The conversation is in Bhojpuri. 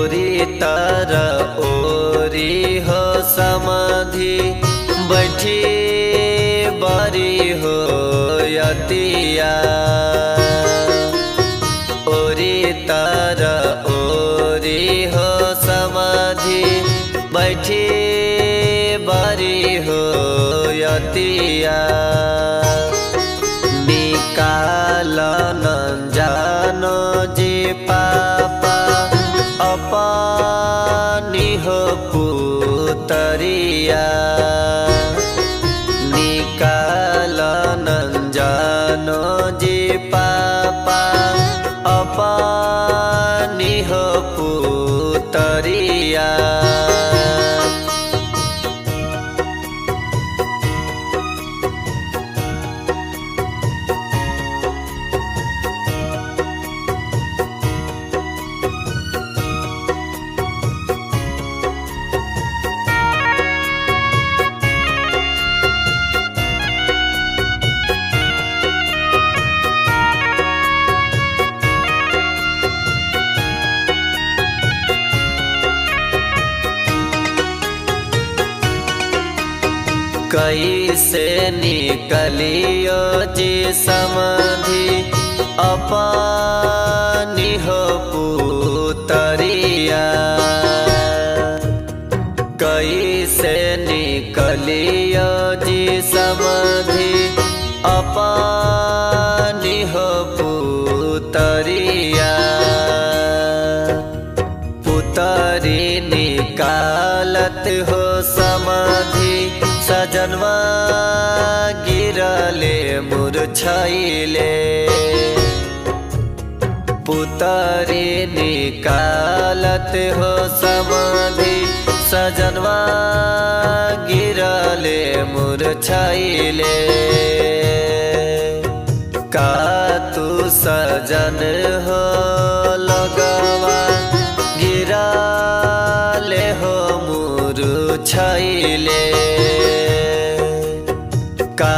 ओरी तर ओरी हो समाधि बैठी बारी हो यतिया। ओरी तर ओरी हो समाधि बैठी बारी हो यतिया। निकाल न जानो जी पापा अपनी हो पुतरिया। निकाल न जानो जी पापा अपनी हो पुतरिया। कैसे निकलियो जी समाधि अपनी हो पुतरिया। कैसे निकलियो जी समाधि अपनी हो पुतरिया। पुतरी निकालत हो समाधि सजनवा गिरले मुरझाइले। पुतरी निकालत हो समाधि सजनवा गिरले मुरझाइले। का तू सजन हो लगवा गिरले हो मुरझाइले। का